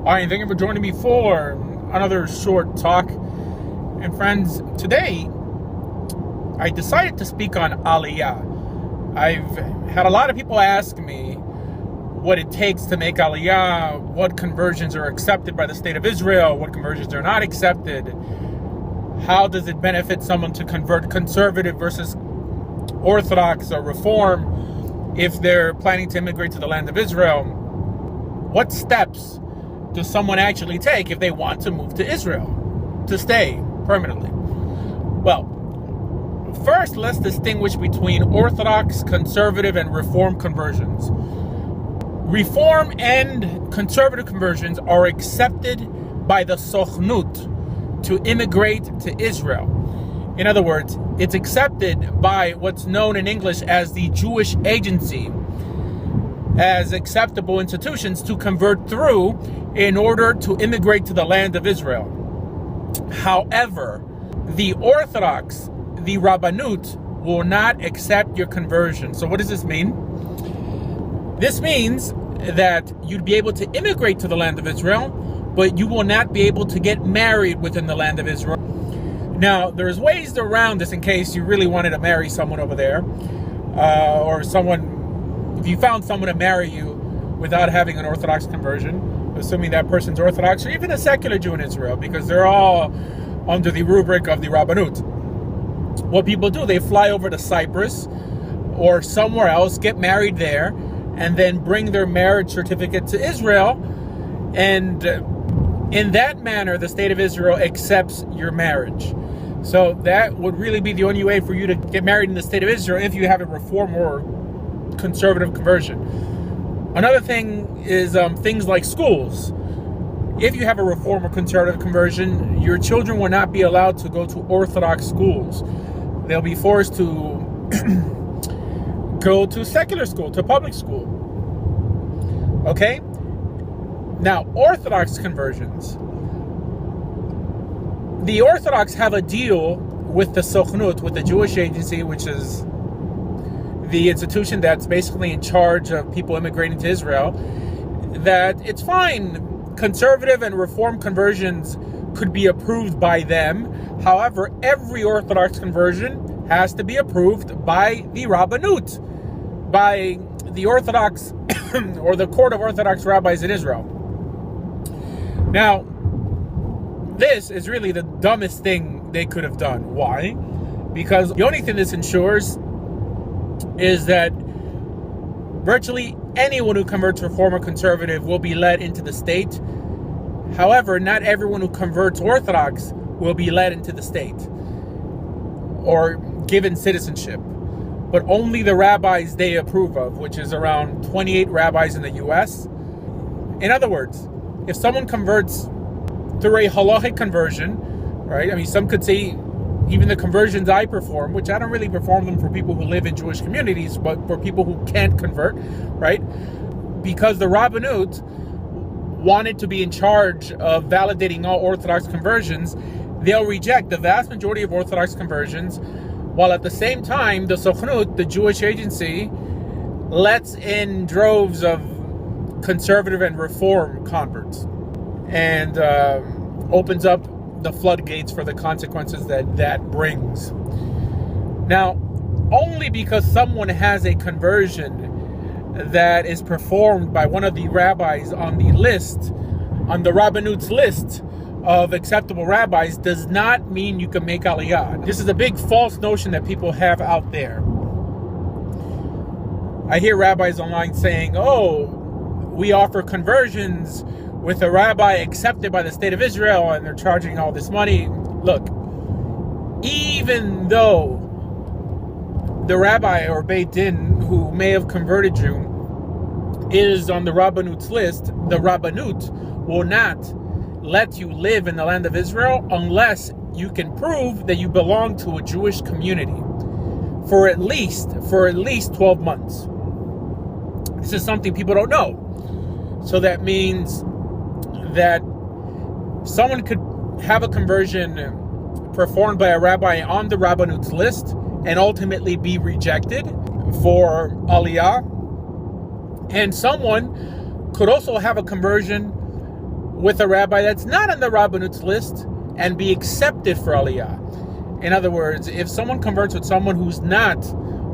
Hi, thank you for joining me for another short talk. And friends, today I decided to speak on Aliyah. I've had a lot of people ask me what it takes to make Aliyah, what conversions are accepted by the state of Israel, what conversions are not accepted, how does it benefit someone to convert conservative versus Orthodox or Reform if they're planning to immigrate to the land of Israel. What steps does someone actually take if they want to move to Israel, to stay permanently? Well, first, let's distinguish between Orthodox, conservative, and Reform conversions. Reform and conservative conversions are accepted by the Sochnut to immigrate to Israel. In other words, it's accepted by what's known in English as the Jewish Agency as acceptable institutions to convert through in order to immigrate to the land of Israel. However, the Orthodox, the Rabbanut, will not accept your conversion. So what does this mean? This means that you'd be able to immigrate to the land of Israel, but you will not be able to get married within the land of Israel. Now, there's ways around this in case you really wanted to marry someone over there, or someone, if you found someone to marry you without having an Orthodox conversion, assuming that person's Orthodox, or even a secular Jew in Israel, because they're all under the rubric of the Rabbanut. What people do, they fly over to Cyprus or somewhere else, get married there, and then bring their marriage certificate to Israel, and in that manner, the state of Israel accepts your marriage. So that would really be the only way for you to get married in the state of Israel if you have a Reform or conservative conversion. Another thing is things like schools. If you have a Reform or conservative conversion, your children will not be allowed to go to Orthodox schools. They'll be forced to go to secular school, to public school. Okay? Now, Orthodox conversions. The Orthodox have a deal with the Sochnut, with the Jewish Agency, which is the institution that's basically in charge of people immigrating to Israel, that it's fine. Conservative and Reform conversions could be approved by them. However, every Orthodox conversion has to be approved by the Rabbanut, by the Orthodox or the Court of Orthodox Rabbis in Israel. Now, this is really the dumbest thing they could have done. Why? Because the only thing this ensures is that virtually anyone who converts Reform or conservative will be led into the state. However, not everyone who converts Orthodox will be led into the state or given citizenship, but only the rabbis they approve of, which is around 28 rabbis in the U.S. In other words, if someone converts through a halachic conversion, right? I mean, some could say even the conversions I perform, which I don't really perform them for people who live in Jewish communities, but for people who can't convert, right? Because the Rabbanut wanted to be in charge of validating all Orthodox conversions, they'll reject the vast majority of Orthodox conversions, while at the same time, the Sochnut, the Jewish Agency, lets in droves of conservative and Reform converts, and opens up the floodgates for the consequences that brings. Now, only because someone has a conversion that is performed by one of the rabbis on the list, on the Rabbanut's list of acceptable rabbis, does not mean you can make Aliyah. This is a big false notion that people have out there. I hear rabbis online saying, oh, we offer conversions with a rabbi accepted by the state of Israel, and they're charging all this money. Look, even though the rabbi or Beit Din who may have converted you is on the Rabbanut's list, the Rabbanut will not let you live in the land of Israel unless you can prove that you belong to a Jewish community for at least 12 months. This is something people don't know. So that means that someone could have a conversion performed by a rabbi on the Rabbanut's list and ultimately be rejected for Aliyah. And someone could also have a conversion with a rabbi that's not on the Rabbanut's list and be accepted for Aliyah. In other words, if someone converts with someone who's not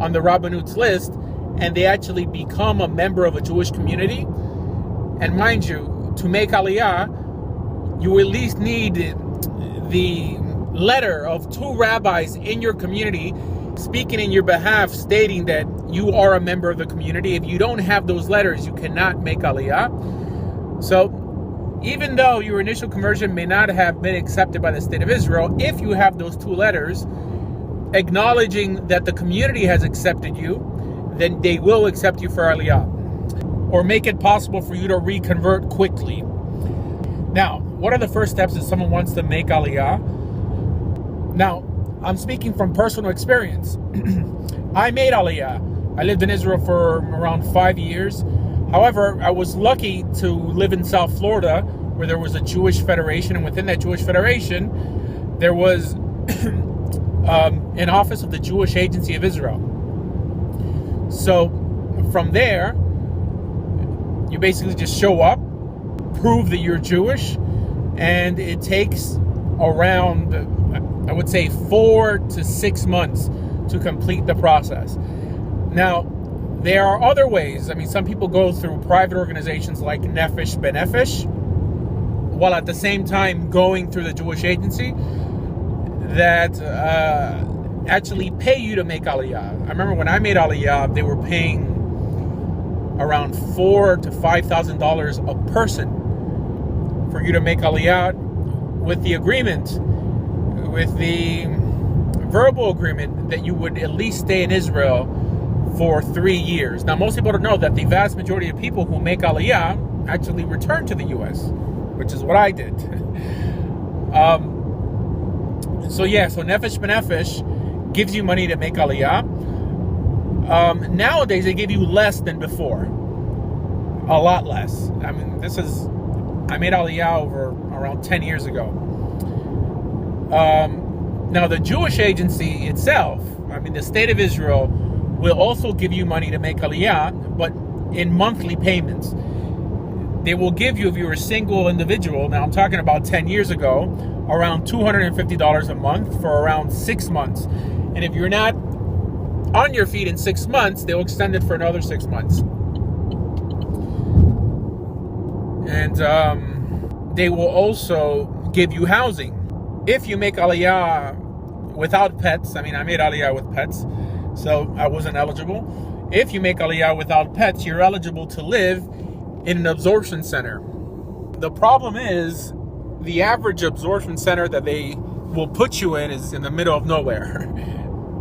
on the Rabbanut's list and they actually become a member of a Jewish community, and mind you, to make Aliyah, you at least need the letter of 2 rabbis in your community speaking in your behalf, stating that you are a member of the community. If you don't have those letters, you cannot make Aliyah. So even though your initial conversion may not have been accepted by the state of Israel, if you have those 2 letters acknowledging that the community has accepted you, then they will accept you for Aliyah, or make it possible for you to reconvert quickly. Now, what are the first steps if someone wants to make Aliyah? Now, I'm speaking from personal experience. I made Aliyah. I lived in Israel for around 5 years. However, I was lucky to live in South Florida, where there was a Jewish federation, and within that Jewish federation, there was an office of the Jewish Agency of Israel. So from there, you basically just show up, prove that you're Jewish, and it takes around, I would say, 4 to 6 months to complete the process. Now, there are other ways. I mean, some people go through private organizations like Nefesh B'Nefesh, while at the same time going through the Jewish agency that actually pay you to make Aliyah. I remember when I made Aliyah, they were paying around $4,000 to $5,000 a person for you to make Aliyah, with the agreement, with the verbal agreement that you would at least stay in Israel for 3 years. Now, most people don't know that the vast majority of people who make Aliyah actually return to the U.S., which is what I did. So Nefesh B'Nefesh gives you money to make Aliyah. Nowadays, they give you less than before. A lot less. I mean, I made Aliyah over around 10 years ago. Now, the Jewish agency itself, I mean, the state of Israel, will also give you money to make Aliyah, but in monthly payments. They will give you, if you're a single individual, now I'm talking about 10 years ago, around $250 a month for around 6 months. And if you're not on your feet in 6 months, they'll extend it for another 6 months. And they will also give you housing. If you make Aliyah without pets, I mean, I made Aliyah with pets, so I wasn't eligible. If you make Aliyah without pets, you're eligible to live in an absorption center. The problem is, the average absorption center that they will put you in is in the middle of nowhere,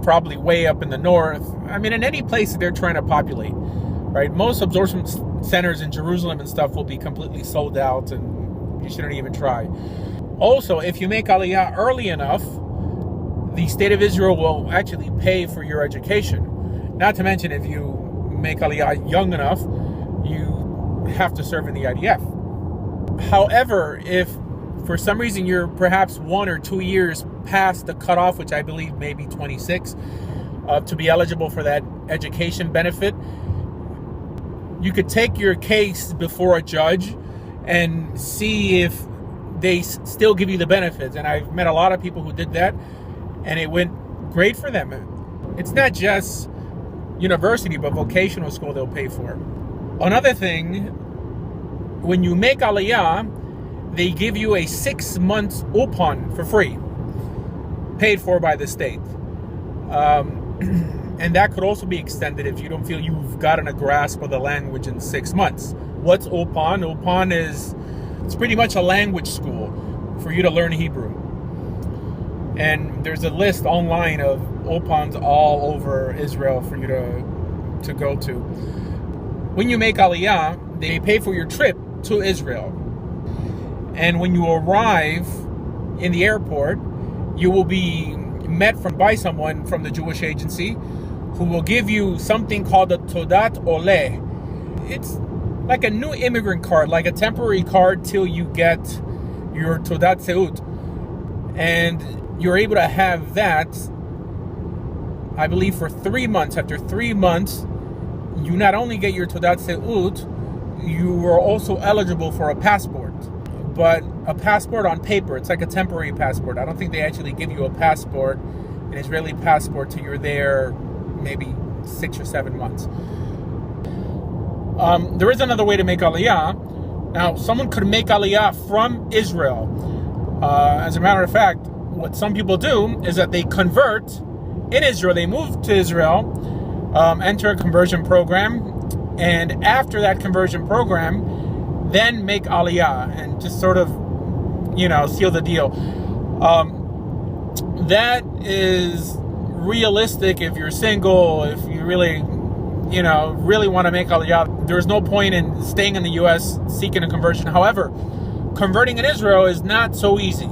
probably way up in the north. I mean, in any place that they're trying to populate, right? Most absorption centers in Jerusalem and stuff will be completely sold out, and you shouldn't even try. Also, if you make Aliyah early enough, the state of Israel will actually pay for your education. Not to mention, if you make Aliyah young enough, you have to serve in the IDF. However, if for some reason you're perhaps 1 or 2 years past the cutoff, which I believe may be 26, to be eligible for that education benefit, you could take your case before a judge and see if they still give you the benefits. And I've met a lot of people who did that, and it went great for them. It's not just university, but vocational school they'll pay for. Another thing, when you make Aliyah, they give you a 6 months upon for free, paid for by the state. And that could also be extended if you don't feel you've gotten a grasp of the language in 6 months. What's Opan? Opan it's pretty much a language school for you to learn Hebrew. And there's a list online of Opans all over Israel for you to go to. When you make Aliyah, they pay for your trip to Israel. And when you arrive in the airport, you will be met by someone from the Jewish agency who will give you something called a Todat Oleh. It's like a new immigrant card, like a temporary card till you get your Todat Seut. And you're able to have that, I believe, for 3 months. After 3 months, you not only get your Todat Seut, you are also eligible for a passport. but a passport on paper. It's like a temporary passport. I don't think they actually give you a passport, an Israeli passport, till you're there maybe 6 or 7 months. There is another way to make Aliyah. Now, someone could make Aliyah from Israel. As a matter of fact, what some people do is that they convert in Israel. They move to Israel, enter a conversion program, and after that conversion program, then make Aliyah and just sort of, seal the deal. That is realistic if you're single, if you really want to make Aliyah. There's no point in staying in the U.S. seeking a conversion. However, converting in Israel is not so easy.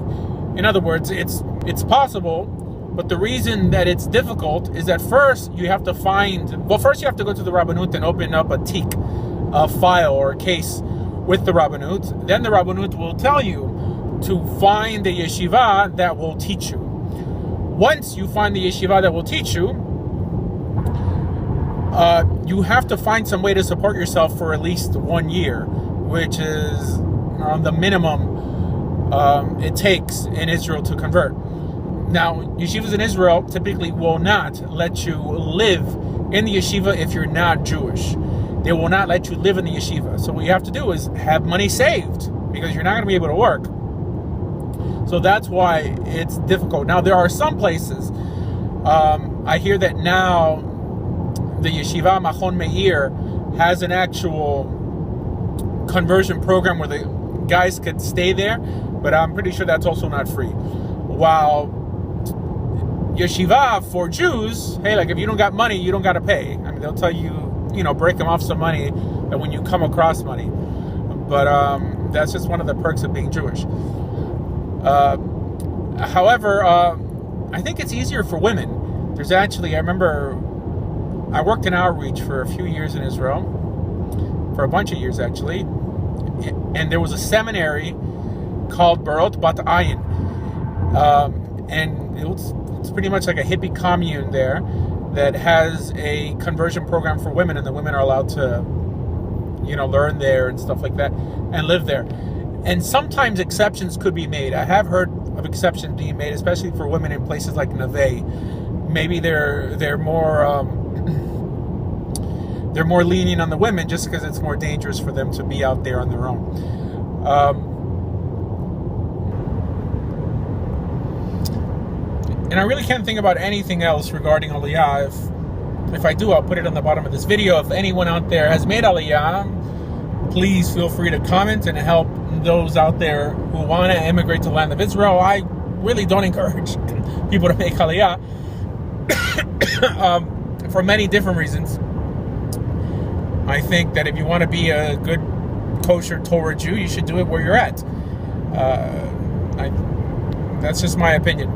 In other words, it's possible, but the reason that it's difficult is that first you have to go to the Rabbanut and open up a tik, a file or a case with the Rabbanut. Then the Rabbanut will tell you to find the yeshiva that will teach you. Once you find the yeshiva that will teach you, you have to find some way to support yourself for at least 1 year, which is the minimum it takes in Israel to convert. Now, yeshivas in Israel typically will not let you live in the yeshiva if you're not Jewish. They will not let you live in the yeshiva. So what you have to do is have money saved, because you're not going to be able to work. So that's why it's difficult. Now, there are some places, I hear that now the Yeshiva Machon Meir has an actual conversion program where the guys could stay there, but I'm pretty sure that's also not free. While Yeshiva for Jews, hey, like if you don't got money, you don't got to pay. I mean, they'll tell you, break them off some money when you come across money. But that's just one of the perks of being Jewish. However, I think it's easier for women. There's actually, I remember I worked in outreach for a few years in Israel, for a bunch of years actually, and there was a seminary called Barot Bat Ayin, and it's pretty much like a hippie commune there that has a conversion program for women, and the women are allowed to, learn there and stuff like that, and live there. And sometimes exceptions could be made. I have heard of exceptions being made, especially for women in places like Neve. Maybe they're more lenient on the women just because it's more dangerous for them to be out there on their own. And I really can't think about anything else regarding Aliyah. If I do, I'll put it on the bottom of this video. If anyone out there has made Aliyah, please feel free to comment and help those out there who want to immigrate to the land of Israel. I really don't encourage people to make Aliyah for many different reasons. I think that if you want to be a good kosher Torah Jew, you should do it where you're at. That's just my opinion.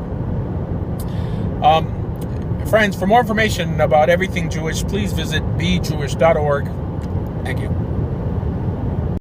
Friends, for more information about everything Jewish, please visit bejewish.org. Thank you.